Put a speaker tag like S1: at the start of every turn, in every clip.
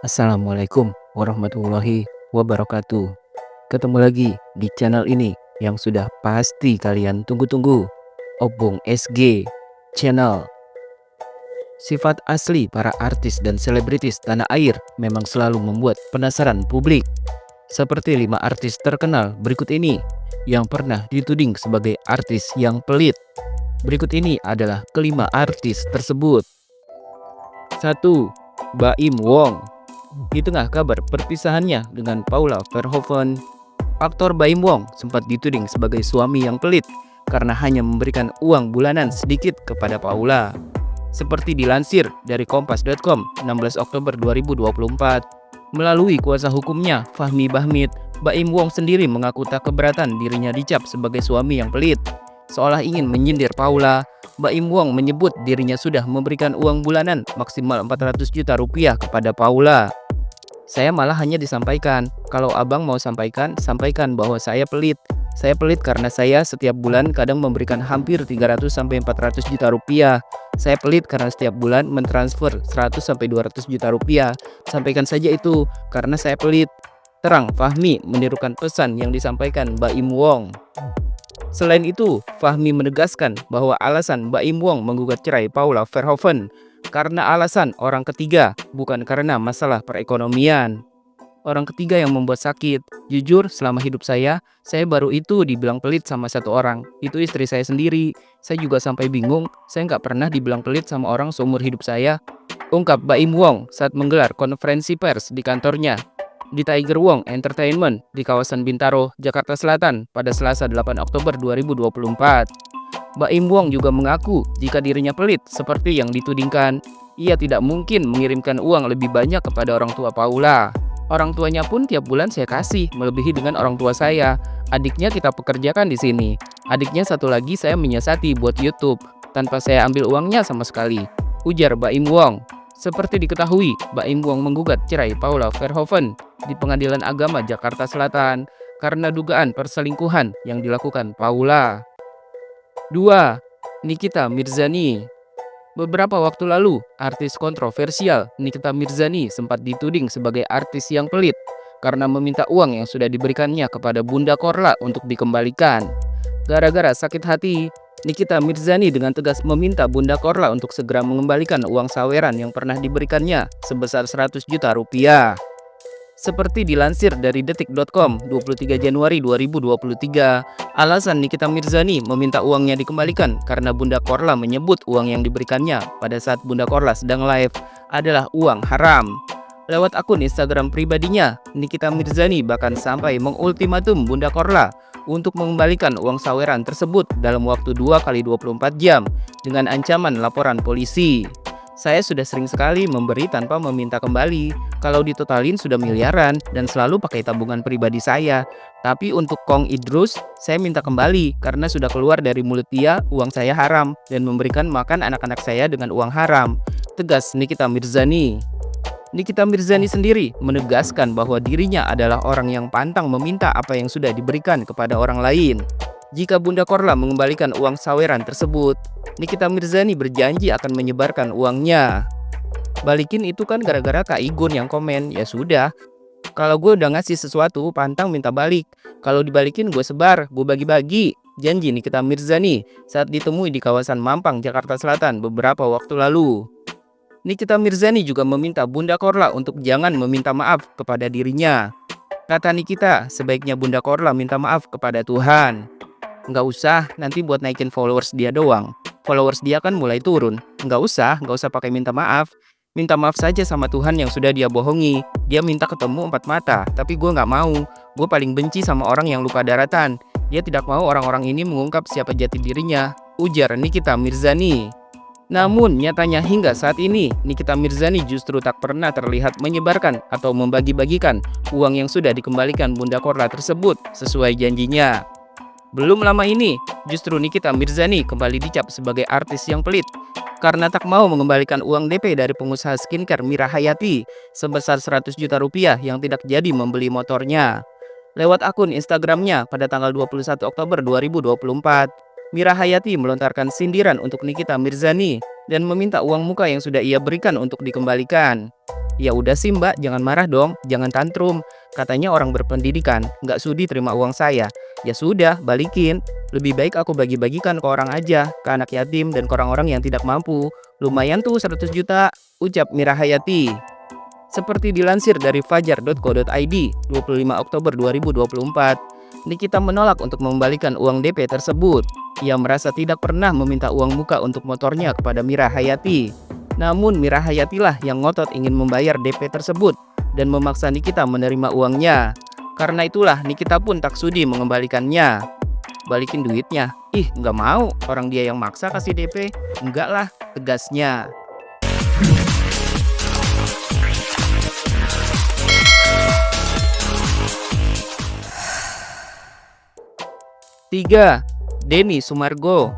S1: Assalamualaikum warahmatullahi wabarakatuh. Ketemu lagi di channel ini yang sudah pasti kalian tunggu-tunggu. Obong SG Channel. Sifat asli para artis dan selebritis tanah air memang selalu membuat penasaran publik. Seperti 5 artis terkenal berikut ini yang pernah dituding sebagai artis yang pelit. Berikut ini adalah kelima artis tersebut. 1. Baim Wong. Di tengah kabar perpisahannya dengan Paula Verhoeven, aktor Baim Wong sempat dituding sebagai suami yang pelit karena hanya memberikan uang bulanan sedikit kepada Paula. Seperti dilansir dari kompas.com 16 Oktober 2024, melalui kuasa hukumnya Fahmi Bahmid, Baim Wong sendiri mengaku tak keberatan dirinya dicap sebagai suami yang pelit. Seolah ingin menyindir Paula, Baim Wong menyebut dirinya sudah memberikan uang bulanan maksimal 400 juta rupiah kepada Paula. Saya malah hanya disampaikan, kalau abang mau sampaikan bahwa saya pelit. Saya pelit karena saya setiap bulan kadang memberikan hampir 300-400 juta rupiah. Saya pelit karena setiap bulan mentransfer 100-200 juta rupiah. Sampaikan saja itu, karena saya pelit. Terang Fahmi menirukan pesan yang disampaikan Baim Wong. Selain itu, Fahmi menegaskan bahwa alasan Baim Wong menggugat cerai Paula Verhoeven karena alasan orang ketiga, bukan karena masalah perekonomian. Orang ketiga yang membuat sakit. Jujur, selama hidup saya baru itu dibilang pelit sama satu orang. Itu istri saya sendiri. Saya juga sampai bingung, saya nggak pernah dibilang pelit sama orang seumur hidup saya. Ungkap Baim Wong saat menggelar konferensi pers di kantornya di Tiger Wong Entertainment di kawasan Bintaro, Jakarta Selatan pada Selasa 8 Oktober 2024. Baim Wong juga mengaku jika dirinya pelit seperti yang ditudingkan. Ia tidak mungkin mengirimkan uang lebih banyak kepada orang tua Paula. Orang tuanya pun tiap bulan saya kasih, melebihi dengan orang tua saya. Adiknya kita pekerjakan di sini. Adiknya satu lagi saya menyiasati buat YouTube, tanpa saya ambil uangnya sama sekali, ujar Baim Wong. Seperti diketahui, Baim Wong menggugat cerai Paula Verhoeven di Pengadilan Agama Jakarta Selatan karena dugaan perselingkuhan yang dilakukan Paula. 2. Nikita Mirzani. Beberapa waktu lalu, artis kontroversial Nikita Mirzani sempat dituding sebagai artis yang pelit karena meminta uang yang sudah diberikannya kepada Bunda Korla untuk dikembalikan. Gara-gara sakit hati, Nikita Mirzani dengan tegas meminta Bunda Korla untuk segera mengembalikan uang saweran yang pernah diberikannya sebesar 100 juta rupiah. Seperti dilansir dari detik.com 23 Januari 2023, alasan Nikita Mirzani meminta uangnya dikembalikan karena Bunda Korla menyebut uang yang diberikannya pada saat Bunda Korla sedang live adalah uang haram. Lewat akun Instagram pribadinya, Nikita Mirzani bahkan sampai mengultimatum Bunda Korla untuk mengembalikan uang saweran tersebut dalam waktu 2x24 jam dengan ancaman laporan polisi. Saya sudah sering sekali memberi tanpa meminta kembali. Kalau ditotalin sudah miliaran dan selalu pakai tabungan pribadi saya. Tapi untuk Kong Idrus, saya minta kembali karena sudah keluar dari mulut dia uang saya haram dan memberikan makan anak-anak saya dengan uang haram, tegas Nikita Mirzani. Nikita Mirzani sendiri menegaskan bahwa dirinya adalah orang yang pantang meminta apa yang sudah diberikan kepada orang lain. Jika Bunda Korla mengembalikan uang saweran tersebut, Nikita Mirzani berjanji akan menyebarkan uangnya. Balikin itu kan gara-gara Kak Igun yang komen, ya sudah. Kalau gue udah ngasih sesuatu, pantang minta balik. Kalau dibalikin gue sebar, gue bagi-bagi. Janji Nikita Mirzani saat ditemui di kawasan Mampang, Jakarta Selatan beberapa waktu lalu. Nikita Mirzani juga meminta Bunda Korla untuk jangan meminta maaf kepada dirinya. Kata Nikita, sebaiknya Bunda Korla minta maaf kepada Tuhan. Nggak usah, nanti buat naikin followers dia doang. Followers dia kan mulai turun. Nggak usah pakai minta maaf. Minta maaf saja sama Tuhan yang sudah dia bohongi. Dia minta ketemu 4 mata, tapi gue nggak mau. Gue paling benci sama orang yang lupa daratan. Dia tidak mau orang-orang ini mengungkap siapa jati dirinya, ujar Nikita Mirzani. Namun nyatanya hingga saat ini, Nikita Mirzani justru tak pernah terlihat menyebarkan atau membagi-bagikan uang yang sudah dikembalikan Bunda Korla tersebut sesuai janjinya. Belum lama ini, justru Nikita Mirzani kembali dicap sebagai artis yang pelit karena tak mau mengembalikan uang DP dari pengusaha skincare Mira Hayati sebesar 100 juta rupiah yang tidak jadi membeli motornya. Lewat akun Instagramnya pada tanggal 21 Oktober 2024, Mira Hayati melontarkan sindiran untuk Nikita Mirzani dan meminta uang muka yang sudah ia berikan untuk dikembalikan. "Ya udah sih mbak, jangan marah dong, jangan tantrum. Katanya orang berpendidikan, nggak sudi terima uang saya. Ya sudah, balikin. Lebih baik aku bagi-bagikan ke orang aja, ke anak yatim dan ke orang-orang yang tidak mampu. Lumayan tuh 100 juta, ucap Mira Hayati. Seperti dilansir dari fajar.co.id 25 Oktober 2024, Nikita menolak untuk mengembalikan uang DP tersebut. Ia merasa tidak pernah meminta uang muka untuk motornya kepada Mira Hayati. Namun Mira Hayatilah yang ngotot ingin membayar DP tersebut dan memaksa Nikita menerima uangnya. Karena itulah Nikita pun tak sudi mengembalikannya. Balikin duitnya. Ih, nggak mau, orang dia yang maksa kasih DP. Enggak lah, tegasnya. 3. Denny Sumargo.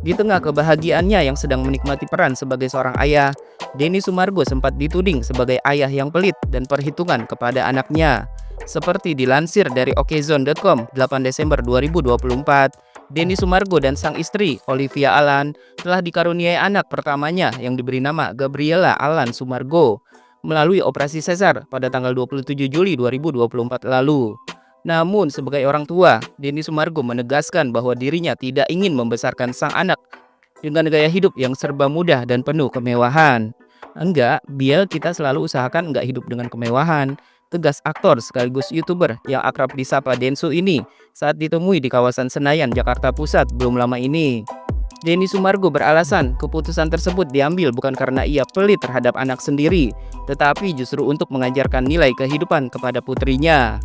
S1: Di tengah kebahagiaannya yang sedang menikmati peran sebagai seorang ayah, Denny Sumargo sempat dituding sebagai ayah yang pelit dan perhitungan kepada anaknya. Seperti dilansir dari okezone.com 8 Desember 2024, Denny Sumargo dan sang istri, Olivia Alan, telah dikaruniai anak pertamanya yang diberi nama Gabriela Alan Sumargo melalui operasi sesar pada tanggal 27 Juli 2024 lalu. Namun sebagai orang tua, Denny Sumargo menegaskan bahwa dirinya tidak ingin membesarkan sang anak dengan gaya hidup yang serba mudah dan penuh kemewahan. Enggak, biar kita selalu usahakan enggak hidup dengan kemewahan, tegas aktor sekaligus YouTuber yang akrab disapa Densu ini saat ditemui di kawasan Senayan, Jakarta Pusat belum lama ini. Denny Sumargo beralasan keputusan tersebut diambil bukan karena ia pelit terhadap anak sendiri, tetapi justru untuk mengajarkan nilai kehidupan kepada putrinya.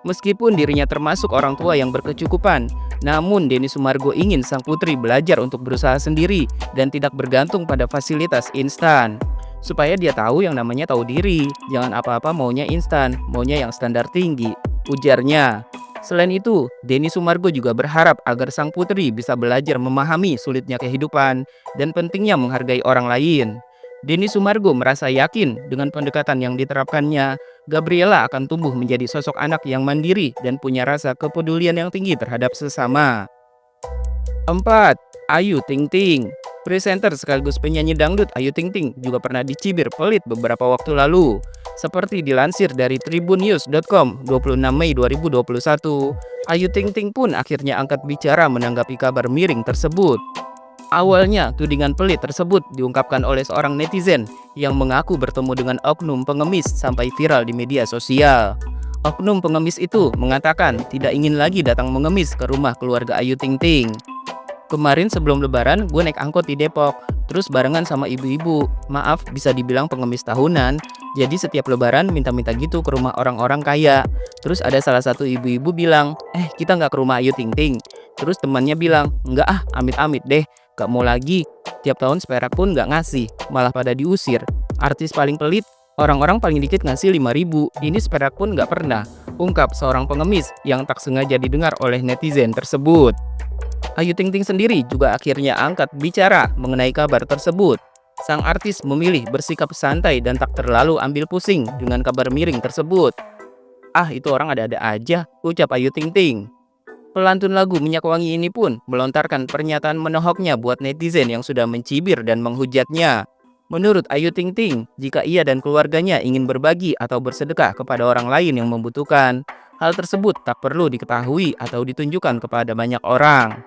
S1: Meskipun dirinya termasuk orang tua yang berkecukupan, namun Denny Sumargo ingin sang putri belajar untuk berusaha sendiri dan tidak bergantung pada fasilitas instan. Supaya dia tahu yang namanya tahu diri, jangan apa-apa maunya instan, maunya yang standar tinggi, ujarnya. Selain itu, Denny Sumargo juga berharap agar sang putri bisa belajar memahami sulitnya kehidupan dan pentingnya menghargai orang lain. Denny Sumargo merasa yakin dengan pendekatan yang diterapkannya, Gabriela akan tumbuh menjadi sosok anak yang mandiri dan punya rasa kepedulian yang tinggi terhadap sesama. 4. Ayu Ting Ting. Presenter sekaligus penyanyi dangdut Ayu Ting Ting juga pernah dicibir pelit beberapa waktu lalu. Seperti dilansir dari tribunnews.com 26 Mei 2021, Ayu Ting Ting pun akhirnya angkat bicara menanggapi kabar miring tersebut. Awalnya, tudingan pelit tersebut diungkapkan oleh seorang netizen yang mengaku bertemu dengan oknum pengemis sampai viral di media sosial. Oknum pengemis itu mengatakan tidak ingin lagi datang mengemis ke rumah keluarga Ayu Ting Ting. Kemarin sebelum lebaran gue naik angkot di Depok, terus barengan sama ibu-ibu. Maaf, bisa dibilang pengemis tahunan. Jadi setiap lebaran minta-minta gitu ke rumah orang-orang kaya. Terus ada salah satu ibu-ibu bilang, kita nggak ke rumah Ayu Ting Ting. Terus temannya bilang, enggak ah, amit-amit deh. Gak mau lagi, tiap tahun seperak pun gak ngasih, malah pada diusir. Artis paling pelit, orang-orang paling dikit ngasih 5.000, ini seperak pun gak pernah, ungkap seorang pengemis yang tak sengaja didengar oleh netizen tersebut. Ayu Ting Ting sendiri juga akhirnya angkat bicara mengenai kabar tersebut. Sang artis memilih bersikap santai dan tak terlalu ambil pusing dengan kabar miring tersebut. Ah, itu orang ada-ada aja, ucap Ayu Ting Ting. Pelantun lagu Minyak Wangi ini pun melontarkan pernyataan menohoknya buat netizen yang sudah mencibir dan menghujatnya. Menurut Ayu Ting Ting, jika ia dan keluarganya ingin berbagi atau bersedekah kepada orang lain yang membutuhkan, hal tersebut tak perlu diketahui atau ditunjukkan kepada banyak orang.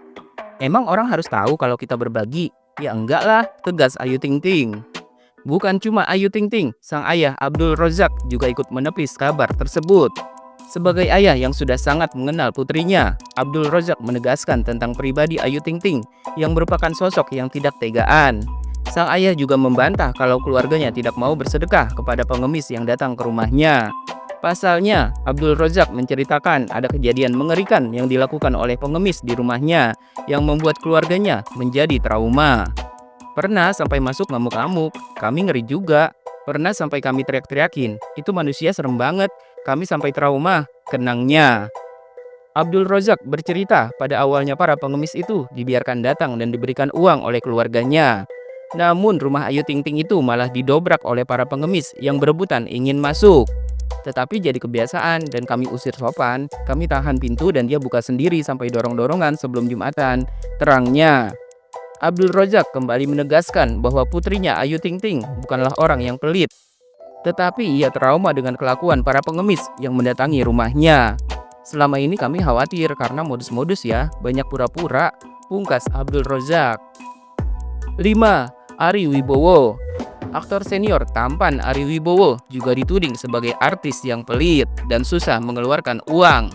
S1: Emang orang harus tahu kalau kita berbagi? Ya enggak lah, tegas Ayu Ting Ting. Bukan cuma Ayu Ting Ting, sang ayah Abdul Rozak juga ikut menepis kabar tersebut. Sebagai ayah yang sudah sangat mengenal putrinya, Abdul Rozak menegaskan tentang pribadi Ayu Ting Ting yang merupakan sosok yang tidak tegaan. Sang ayah juga membantah kalau keluarganya tidak mau bersedekah kepada pengemis yang datang ke rumahnya. Pasalnya, Abdul Rozak menceritakan ada kejadian mengerikan yang dilakukan oleh pengemis di rumahnya yang membuat keluarganya menjadi trauma. Pernah sampai masuk ngamuk-ngamuk, kami ngeri juga. Pernah sampai kami teriak-teriakin, itu manusia serem banget. Kami sampai trauma, kenangnya. Abdul Rozak bercerita pada awalnya para pengemis itu dibiarkan datang dan diberikan uang oleh keluarganya. Namun rumah Ayu Ting Ting itu malah didobrak oleh para pengemis yang berebutan ingin masuk. Tetapi jadi kebiasaan dan kami usir sopan, kami tahan pintu dan dia buka sendiri sampai dorong-dorongan sebelum Jumatan, terangnya. Abdul Rozak kembali menegaskan bahwa putrinya Ayu Ting Ting bukanlah orang yang pelit. Tetapi ia trauma dengan kelakuan para pengemis yang mendatangi rumahnya. Selama ini kami khawatir karena modus-modus ya, banyak pura-pura, pungkas Abdul Rozak. 5. Ari Wibowo. Aktor senior tampan Ari Wibowo juga dituding sebagai artis yang pelit dan susah mengeluarkan uang.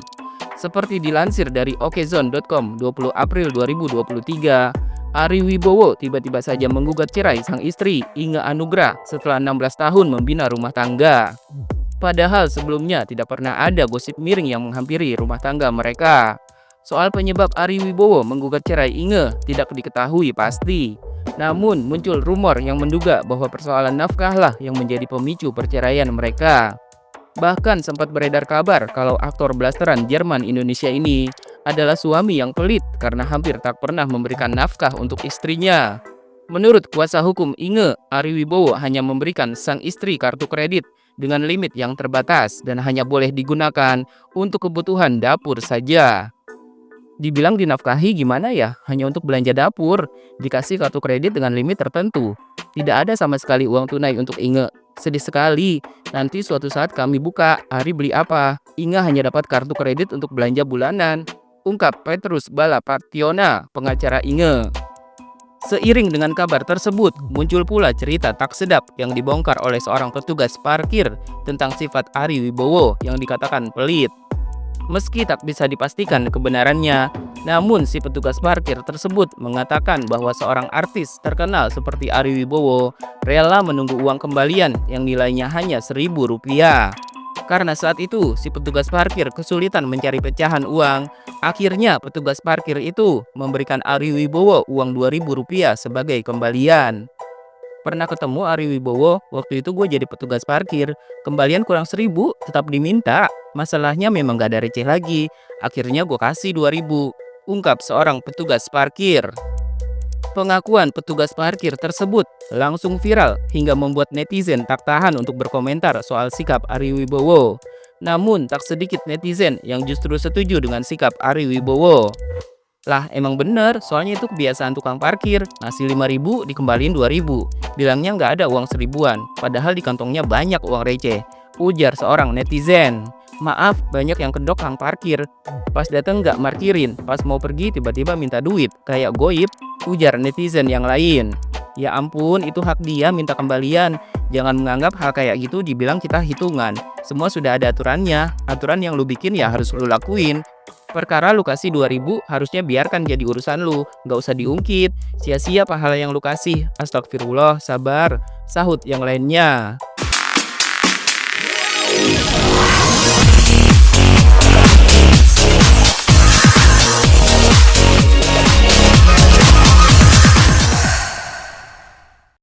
S1: Seperti dilansir dari okezone.com 20 April 2023, Ari Wibowo tiba-tiba saja menggugat cerai sang istri Inge Anugrah setelah 16 tahun membina rumah tangga. Padahal sebelumnya tidak pernah ada gosip miring yang menghampiri rumah tangga mereka. Soal penyebab Ari Wibowo menggugat cerai Inge tidak diketahui pasti. Namun muncul rumor yang menduga bahwa persoalan nafkah lah yang menjadi pemicu perceraian mereka. Bahkan sempat beredar kabar kalau aktor blasteran Jerman Indonesia ini adalah suami yang pelit karena hampir tak pernah memberikan nafkah untuk istrinya. Menurut kuasa hukum Inge, Ari Wibowo hanya memberikan sang istri kartu kredit dengan limit yang terbatas dan hanya boleh digunakan untuk kebutuhan dapur saja. Dibilang dinafkahi gimana ya? Hanya untuk belanja dapur, dikasih kartu kredit dengan limit tertentu. Tidak ada sama sekali uang tunai untuk Inge. Sedih sekali, nanti suatu saat kami buka, Ari beli apa? Inge hanya dapat kartu kredit untuk belanja bulanan. Ungkap Petrus Balapationa, pengacara Inge. Seiring dengan kabar tersebut, muncul pula cerita tak sedap yang dibongkar oleh seorang petugas parkir tentang sifat Ari Wibowo yang dikatakan pelit. Meski tak bisa dipastikan kebenarannya, namun si petugas parkir tersebut mengatakan bahwa seorang artis terkenal seperti Ari Wibowo rela menunggu uang kembalian yang nilainya hanya Rp1.000. Karena saat itu si petugas parkir kesulitan mencari pecahan uang, akhirnya petugas parkir itu memberikan Ari Wibowo uang Rp2.000 sebagai kembalian. Pernah ketemu Ari Wibowo, waktu itu gue jadi petugas parkir. Kembalian kurang 1.000, tetap diminta. Masalahnya memang gak ada receh lagi. Akhirnya gue kasih 2.000, ungkap seorang petugas parkir. Pengakuan petugas parkir tersebut langsung viral hingga membuat netizen tak tahan untuk berkomentar soal sikap Ari Wibowo. Namun tak sedikit netizen yang justru setuju dengan sikap Ari Wibowo. Lah emang bener, soalnya itu kebiasaan tukang parkir. Ngasih 5.000 dikembaliin 2.000. Bilangnya nggak ada uang 1.000-an, padahal di kantongnya banyak uang receh, ujar seorang netizen. Maaf, banyak yang kedok kang parkir. Pas dateng nggak markirin, pas mau pergi tiba-tiba minta duit, kayak goib, ujar netizen yang lain. Ya ampun, itu hak dia minta kembalian. Jangan menganggap hal kayak gitu dibilang kita hitungan. Semua sudah ada aturannya. Aturan yang lu bikin ya harus lu lakuin. Perkara lu kasih 2.000 harusnya biarkan jadi urusan lu, gak usah diungkit. Sia-sia pahala yang lu kasih. Astagfirullah, sabar, sahut yang lainnya.